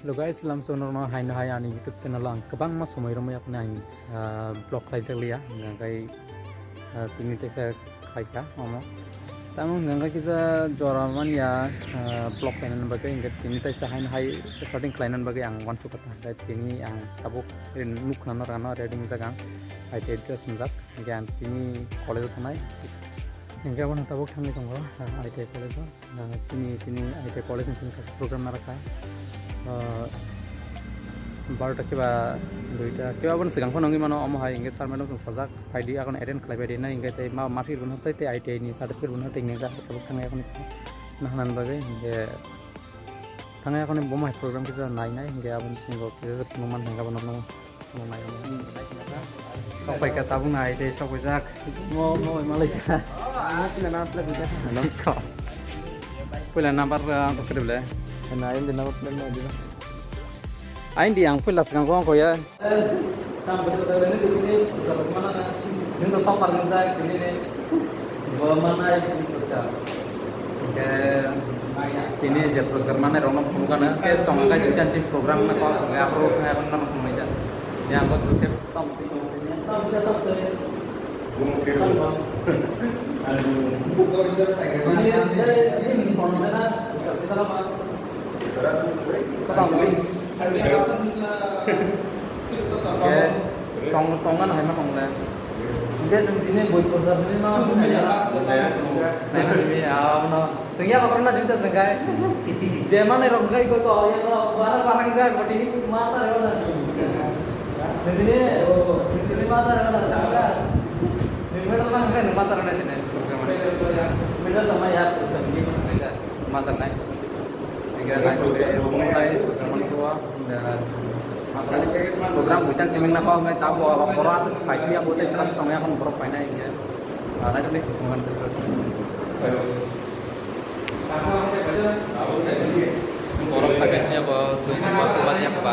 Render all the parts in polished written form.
Hello guys, salam sonorno hai na hai ani YouTube channel ang kabang mas somoi romai apne ang blog khai jaglia ngai tini te sa khai ka omo tamung ngai kisa joraman ya blog kainan bagai ingat tini te sa hai na hai starting klainan bagai ang wan su kata dai tini ang tabuk nuk nana rana reading jagang ai te te sunjak gan tini college thanai hingga wan tabuk thangi tongo ai te college tini ai te college sin program na rakha 12টা কিবা 2টা কিবা বন সিগাং ফনঙ্গি মানো অম high ইংগে সার madam সাজাক ফাইডি এখন attend খাইবাই না ইংগে তাই মা মাটির বন হতে আইটিআই নি সার্টিফিকেট বন হতে ইংগে তাবক থাঙ্গে এখন নাহানান বাগে ইংগে থাঙ্গে এখন বম হাই প্রোগ্রাম কিছা নাই নাই ইংগে আবন সিংগো কিছা প্রমাণ হাঙ্গা বন নম নাই সবাই কা তাবু নাই দে সবাই যাক মো মালাইকা পিলা না পিলা বিটা নমস্ক পিলা নাম্বার করে বলে না আইন দিনা বলে না দিনা ain di yang pilas kang kong ko ya sampai ke dalam ini bagaimana ini tetap paling saya ini nih bagaimana ini bisa ke ini aja program mana rono bukan ke tongga juga sih program na ko nggak perlu nggak benar aja yang buat terus tam sih tam tetap dari gunung kiri buku bisa saya ini kontennya kita lama tongan hay mà tongan dia ini boy konser ini mah nah tengah apa pernah cerita sengkai zaman nih ronggai kau tuh ya barang saya seperti ini masa ya mana ini masa ya mana ini memang kan masa ya mana beda sama ya masa naik hingga naik mulai zaman tua dan masalah program bukan siming nak kau ngai tahu apa poras pagi yang buat Islam tong yang kan berapa ini ya ada tu ni bukan betul orang pakai apa tu masa banyak apa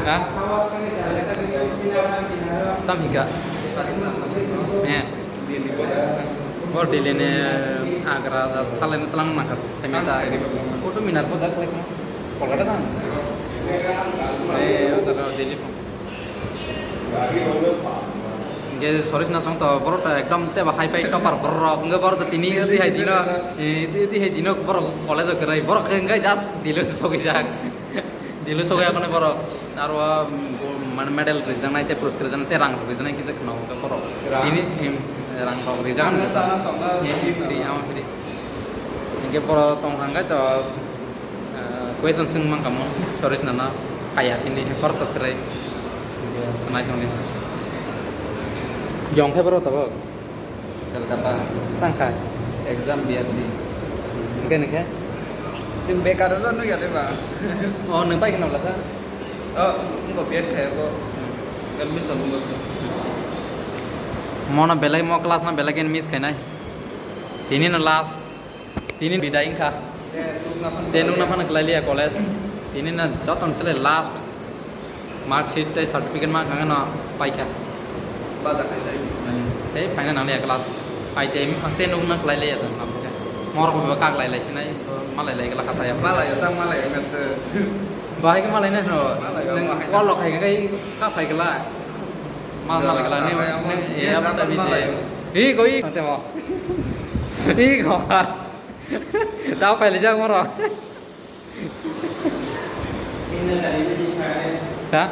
kan tam hingga ya और दिल्ली ने आगरा साले में तलांग मार समय ता photo Minar को जाकर लेकिन कोलकाता था उधर दिल्ली ये सॉरी ना संग तो बरोटा एकदम ते हाई फाई टॉपर बरो इंगे बरो तो तीनी दी है दिनो बरो कॉलेज करे बरो इंगे जास दिलो से सोगी जाक दिलो सोगी अपने बरो और मन मेडल रिजन नाइते पुरस्कार रिजन ते रंग रिजन की से खना होगा बरो ini rang tong di jangan ya free ama free ini poro tong hangga to question sing mang kamu stories nana kayak ini poro terkait kenai tong ini jong ke poro tabo kata tangka exam biar di mungkin ke sim bekar itu nu ya deh pak oh neng pai kenapa sah oh enggak biar kayak kok kan bisa nunggu mana belai mau kelas na belai kan miss kena ini na last ini bidaing kah tenung na pana kelali ya college ini na jatuh sele last mark sheet teh certificate mah kangen na pai kah baca kaya final na ya kelas pai teh tenung na kelali ya tuh mor ko bakal kelali sini malah lagi kelas saya malah ya tang malah ya ngas bahaya malah ini no kalau kayak pai kelas malah kalau ni ya apa video koi nanti mau kos tahu pilih jangan moro dah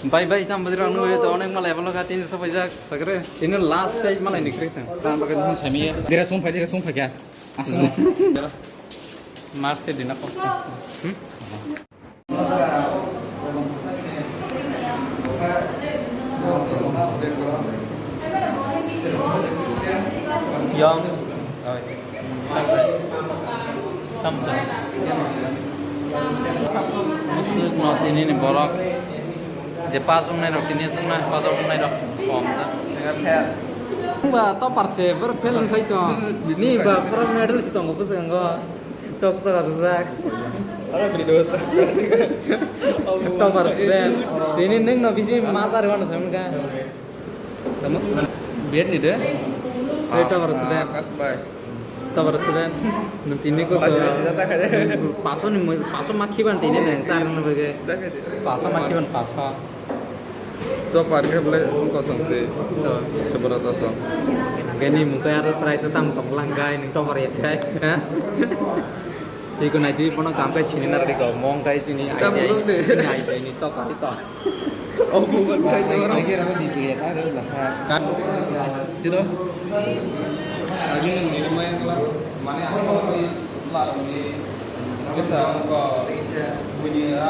bye tam betul orang itu orang malah kalau katin sampai jak segera ini last stage malah ini kerja tanpa kita semi dia sumpah ya asal Master di nak yang musik not ini nih borok Jepang nih rok ini semua pasar nih rok om dah ba to parse berfilm saya itu ini ba pro medal sih tunggu pas enggak cok susah orang beli dosa to parse ini neng no bisi masa rewan sama kan Kamu biar nih deh. Itu harus deh. Tahu harus deh. Nanti ini kok paso nih paso makiban ini nih cara nih bagai. Paso makiban paso. तो park है बोले उनको संसे चबरा तो सं Gini muka ada price utang tong langgai nih tong variet kai. Iku nanti pono kampai sini nanti ngomong kai sini ide ini tok kali tok. oh bukan kayak orang lagi orang di pilihan ada lah kan itu lagi nih lumayan lah mana aku mau di larang di kita kok punya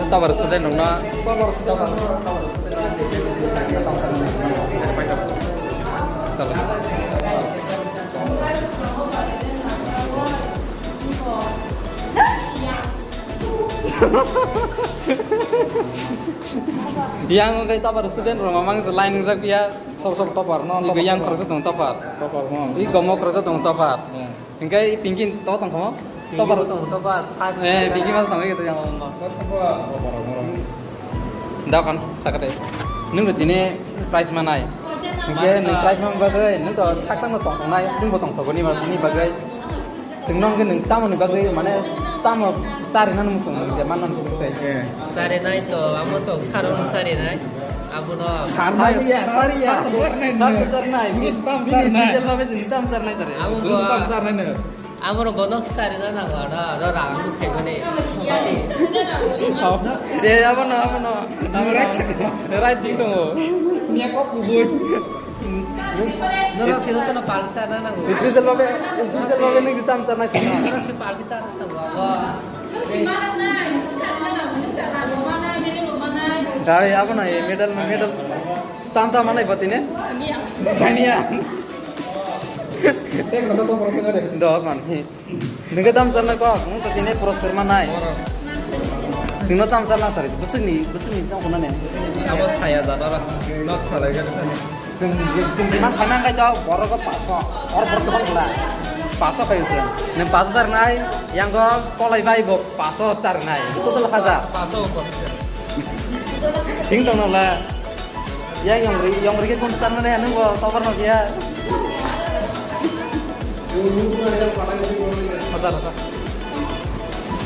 Tower student dong na. Yang kayak tower student dong memang selain sak dia सब टपर न Iku yang kerja tong topar. टपर न Iku gomo kerja tong topar. Engkai pingin to tong komo? Topar tong topar. Pingin mas tong gitu yang ngomong. Ndak kan sakate. Nung dine price manai. Engkai nung price man bagai nung to saksang no tong nai sing botong to ni ini bagai. Sing nong nung tamu ni bagai mana tamu sari nan musung nung zaman nan musung teh. Sari nai to amo to sarun sari nai. Abu no. Sari ya. Amo Amo bonok sari na na gora ro rang se gone. Apa no. Right ding dong. निया को बुबोय No no kilo to no palta na na go. Special babe nih kita amcar nasi. No se palta na go. Kali apa na medal tanta mana ibat ini? Chania. एक घंटा तो process करे Dok man. Nengke tam sarna kok, nung ini prosper mana? Sino tam sarna sari. Betul nih tam kena nih. Amo saya da da. न छलाय के Sing mana kanan kayak jauh, baru ke paso, orang berkembang pula. Paso kayak itu. Neng paso sarnai, yang kok kolai bayi go paso sarnai. Itu tuh kaza. Paso ko. Ting dong lah. Yang mereka pun sarna nih, neng kok tawar no dia. Mata.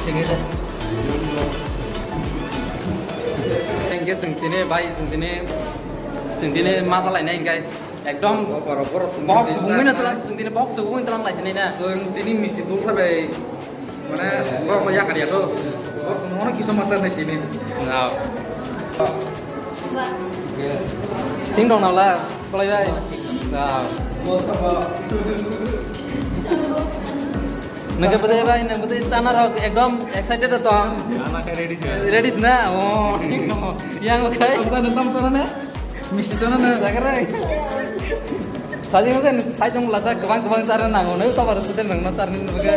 Sini deh. Engke sentine masalah ini engkai. Ekdom बराबर box sungguin itu lah, sentine box sungguin itu lah sini na. जों दिनै मिस्टि दूर साबाय माने बर या कारिया तो बस नोनो किसो मासा नै दिनै Nah. Ting dong lah, kolai bayi. Nah. Nengke betul bayi, nengke betul sana rok ekdom excited atau? आना रेडी छ Ready na? Oh, ting dong. Yang oke. हमका दम sana ने मिस्टि sana ने Zagar. Saja kan saya cuma lasa kebang cara nangon itu tak harus sudah nangon cara ini bagai.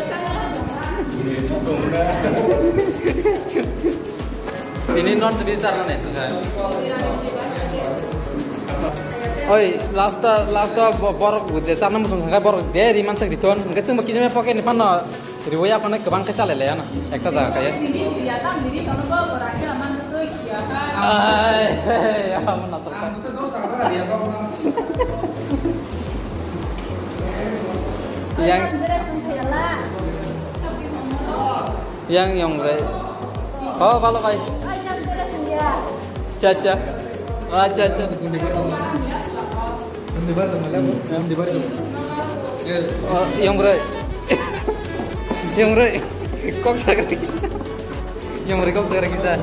Ini non sedih cara nih. Oi, last borok bude cara musuh nggak borok dia di mana sih di tuan. Nggak cuma kita pakai nih pana. Riwayat apa nih kebang kecil ya na. Ekta jaga kayak. Ya mana terus. yang bre. Oh kalau kayak caca. Ah caca. di bar tuh malah di bar tuh. Yang bre, yang bre, kok sekarang kita, yang bre kok sekarang kita.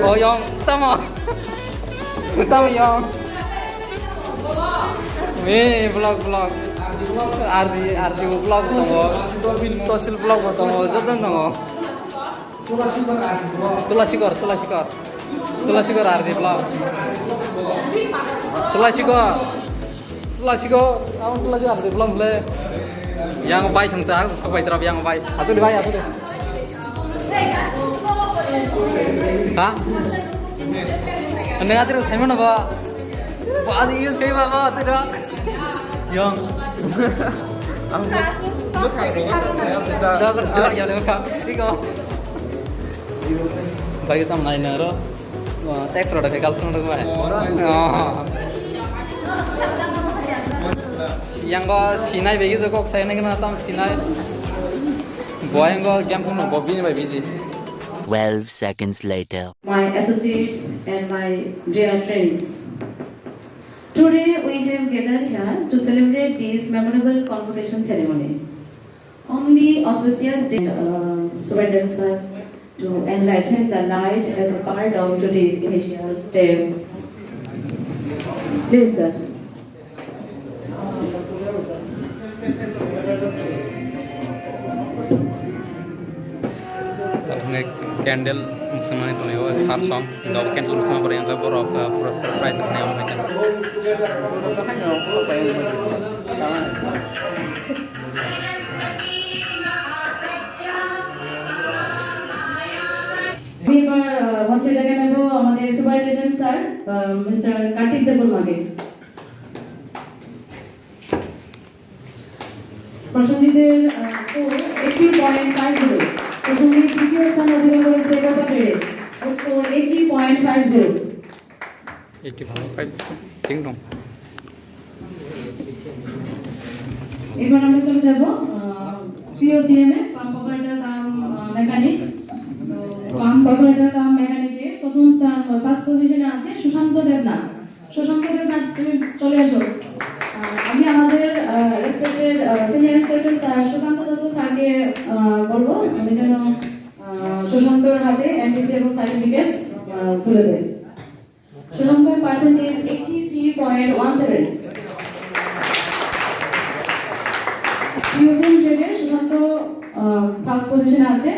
Oh yang sama, sama yang. Vlog. Arti vlog tunggu. Sosial vlog tunggu. Jatuh tunggu. Tulasikor arti vlog. Tulasikor. Kamu tulasi arti vlog le. Yang baik sengta, sampai terap yang baik. Atuh deh. Hah? Anda ngatir saya mana pak? Pak Adi yus kayak apa? Tidak. Yang. Lu kan Dah kerja ya lewat. Tiga. Bagi tam naik nero. Teks roda kayak kalkun roda gue. Yang kau sinai begitu kok saya nih kena tam sinai. Boy yang kau game pun bobi nih biji. 12 seconds later. My associates and my dear friends. Today we have gathered here to celebrate this memorable convocation ceremony. On the auspicious day, Subhadip sir to enlighten the light as a part of today's initial step. Please, sir. Candle musimnya itu nih, sar song, double candle musimnya pada yang keborok prize nih yang mereka. এবার মঞ্চে ডেকে নেব আমাদের superintendent sir mister Kartik দেববর্মাকে। প্রসেনজিতের score 80.50, Prasenjit তৃতীয় স্থান অধিকার করেছে কোপাটেরে, ওর স্কোর 80.50। 85 ঠিক দম। এবার আমরা চলে যাব পিওসিএম এ, pump operator cum mechanic. Pump operator cum মেকানিকে প্রথম স্থান ফার্স্ট পজিশনে আছে সুশান্ত দেবনাথ। সুশান্ত দেবনাথ তুমি চলে আসো। আমি আমাদের respected senior instructor sir Sukanta Dutta স্যারকে বলবো আমাদের জন্য সুশান্তর হাতে এমপিসি এবং সার্টিফিকেট তুলে দেয়। সুশান্তর পার্সেন্টেজ 83.17। ইউজিএম ট্রেডে সুশান্ত ফার্স্ট পজিশনে আছে।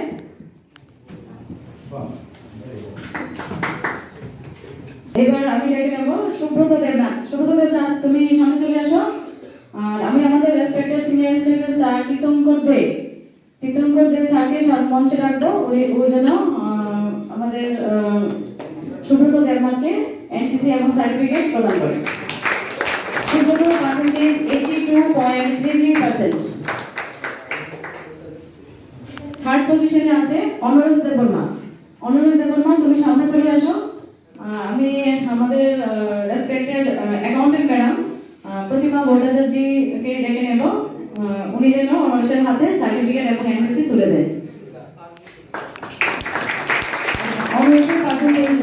এবার আমি ডেকে নেব সুব্রত দেবনাথ। সুব্রত দেবনাথ তুমি সামনে চলে আসো। আর আমি আমাদের রেসপেক্টেড সিনিয়র ইনস্ট্রাক্টর স্যার তীর্থঙ্কর দে স্যারকে মঞ্চে রাখবো। ওই জন্য আমাদের সুব্রত দেবনাথকে এনটিসি এবং সার্টিফিকেট প্রদান করে। সুব্রত পার্সেন্টেজ 82.33%। থার্ড পজিশনে আছে অনরেজ দেববর্মা। অনরেজ দেববর্মা তুমি সামনে চলে আসো। আমি আমাদের রেসপেক্টেড অ্যাকাউন্টেন্ট ম্যাডাম প্রতিমা ভট্টাচার্যকে ডেকে নেব। উনি যেন অনরেজের হাতে সার্টিফিকেট এবং এমএসসি তুলে দেন। অনরেজের পার্সেন্টেজ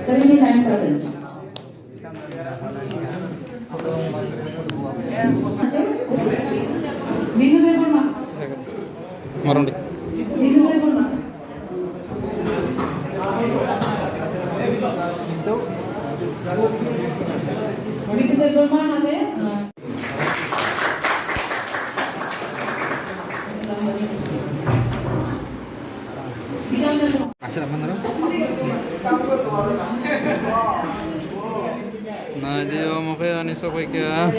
79%। বিন্দু দেববর্মা। Marundi. বিন্দু দেববর্মা। বিন্দু দেববর্মার হাতে Asal apa nara? Nah dia mau kayak ane sopai kya?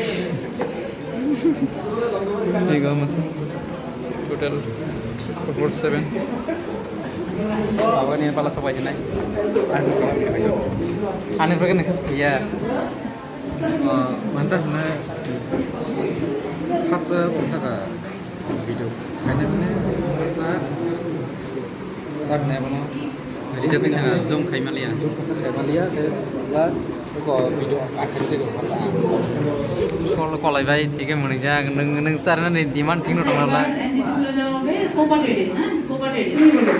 Tiga masuk. Total 47. Awak ni pala sopai jenai. Ane berken nekas kia. Mantap nih. Haksa untuk video. Karena ini haksa dan nih mana? Jadi jadi zoom kai malia. Itu haksa kayak Malia ke plus itu video akhir itu haksa. Kalau bayi tiga meningja, neng sarana ni demand tinggal orang lah. Cooperative, হ্যাঁ cooperative তুমি বলো।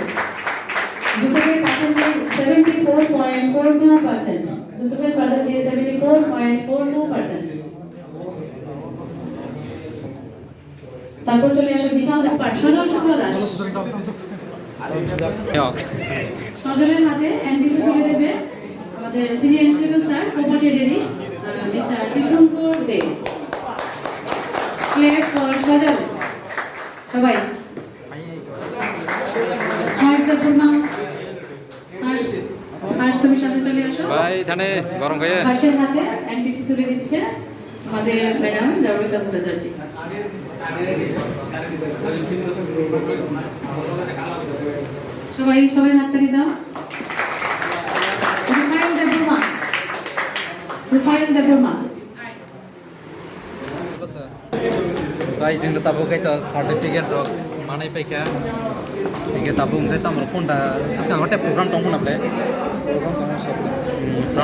दूसरे percentage 74.42%। दूसरे participant percentage 74.42%. তারপর চলে আসো বিশাল ব্যাপার সজল শুক্ল দাস। সজলের হাতে এনপিসি তুলে দেবে আমাদের সিনিয়র ইনস্টিটিউট স্যার কোপাটেডেরি mister Tirthankar De. Clap for Sajal সবাই। হর্ষ দেববর্মা, হর্ষ তুমি সামনে চলে আসো। ভাই ধানে গরম খাইয়ে হর্ষের হাতে এনপিসি তুলে দিচ্ছে আমাদের ম্যাডাম জয়প্রীতা ভট্টাচার্য। সবাই সবাই হাততালি দাও। রুফাইল দেববর্মা, রুফাইল দেববর্মা। भाई जोंनो ताबो गायतो सर्टिफिकेट रक मानाय पाइका इगे ताबो उनसे तामर फोनटा आजका हटे प्रोग्राम दं होनाबले प्रोग्राम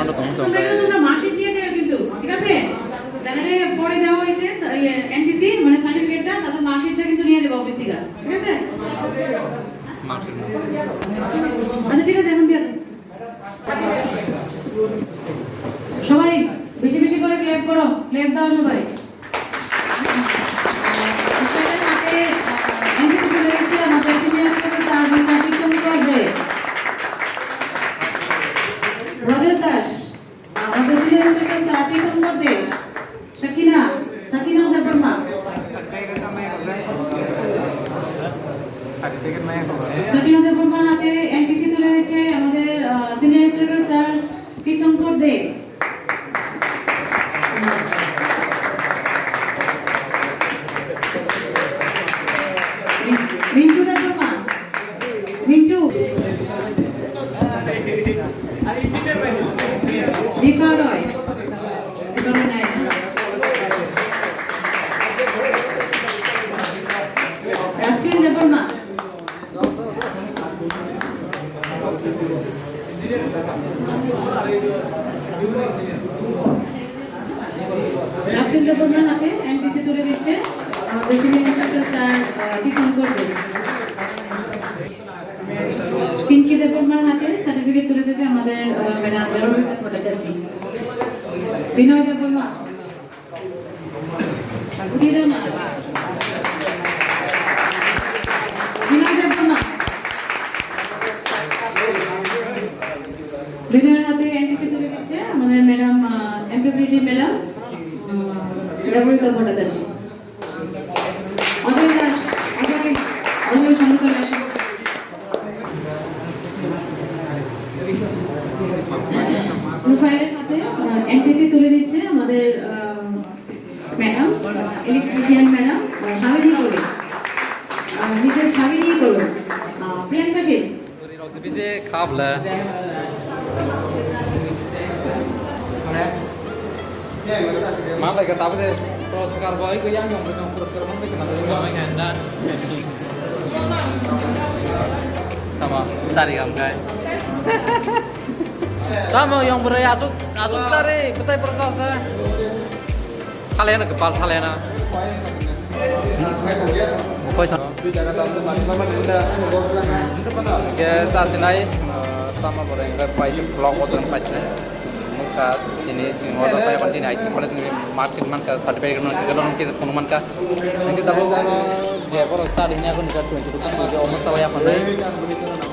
दं सब তোমরা মার্কশিট দিয়ে যাও কিন্তু ঠিক আছে জানারে পরে দেওয়া হয়েছে এনটিসি মানে সার্টিফিকেটটা তাদের মার্কশিটটা কিন্তু নিয়ে যাবে অফিস থেকে ঠিক আছে मार्कशीट আচ্ছা ঠিক আছে এখন দিয়ে দাও সবাই বেশি বেশি করে ক্ল্যাপ করো ক্ল্যাপ দাও সবাই Rajesh Das, আমাদের সিনিয়র ইনস্টিটিউট স্যার তীর্থঙ্কর দে, সাকিনা দেববর্মা, সাকিনা দেববর্মার হাতে এনটিসি তুলে দিয়েছে আমাদের সিনিয়র ইনস্টিটিউট স্যার তীর্থঙ্কর দে। মিন্টু দেববর্মা, মিন্টু দীপা রয় এবারে নাই রাস্টিন দেববর্মা রাস্টিন দেববর্মার হাতে এনটিসি তুলে দিচ্ছে আমাদের সিনিয়র ইনস্ট্রাক্টর স্যার তীর্থঙ্কর দে। পিঙ্কি দেববর্মার হাতে সার্টিফিকেট তুলে দিতে আমাদের ম্যাডাম জয়প্রীতা ভট্টাচার্য। বিনয় দেববর্মা বুঝিয়ে দাও না বিনয় দেববর্মা বিনয়ের হাতে এনটিসি তুলে দিচ্ছে আমাদের ম্যাডাম এমপিবিটি ম্যাডাম জয়প্রীতা ভট্টাচার্য। অজয় দাস, অজয় সামনে চলে আসে। রুফাইলের হাতে এনটিসি তুলে দিচ্ছে আমাদের ম্যাডাম ইলেকট্রিশিয়ান ম্যাডাম সাবিনী করে মিসেস সাবিনী করো প্রিয়াঙ্কা সেন बिसे खाबला मालायका ताबो पुरस्कार भयो को याम जों पुरस्कार मोनबाय खोना जों गायना sama cari kamu guys sama yang berai asuk cari besar persosa kalian kepal kalian ya saat ini sama berai enggak pakai vlog atau yang pakai muka sini sini atau pakai apa sini IT college ini market man ka certificate non kita penuman ka nanti tahu kalau dia kalau saat ini aku nikah 20% jadi omong saya apa nih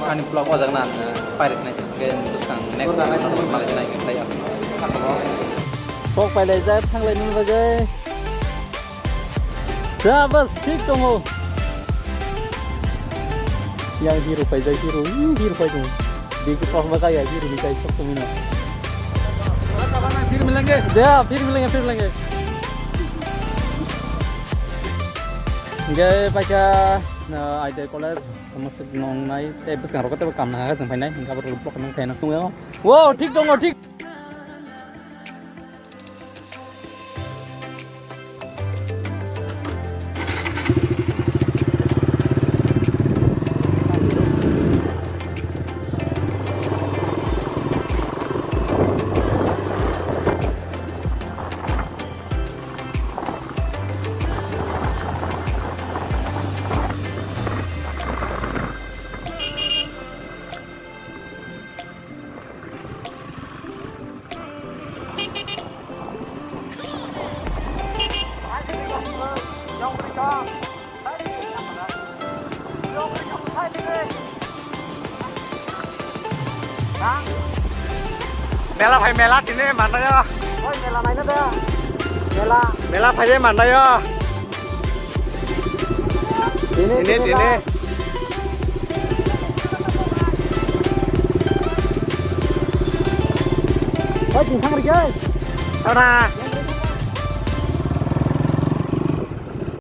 ani vlog aja kan Paris nih kayak terus kan next normal Malaysia nih kayak Pok pai jai thang lai ning bagai Sabas ठीक तो हो yang hero pai jai hero tuh di pok bagai ya hero निकाय सब तुम ना फिर मिलेंगे फिर मिलेंगे गए baca IT college termasuk nonai bes ngarok tapi kam nah sampai naik hingga berlumpuk nang kayak nang wow ठीक dong ठीक मेला भाई मेला दिने मान रहा है ओए मेला नहीं ना बे मेला मेला भाई मान रहा है दिने दिने ओए चिंता मत कर sao nào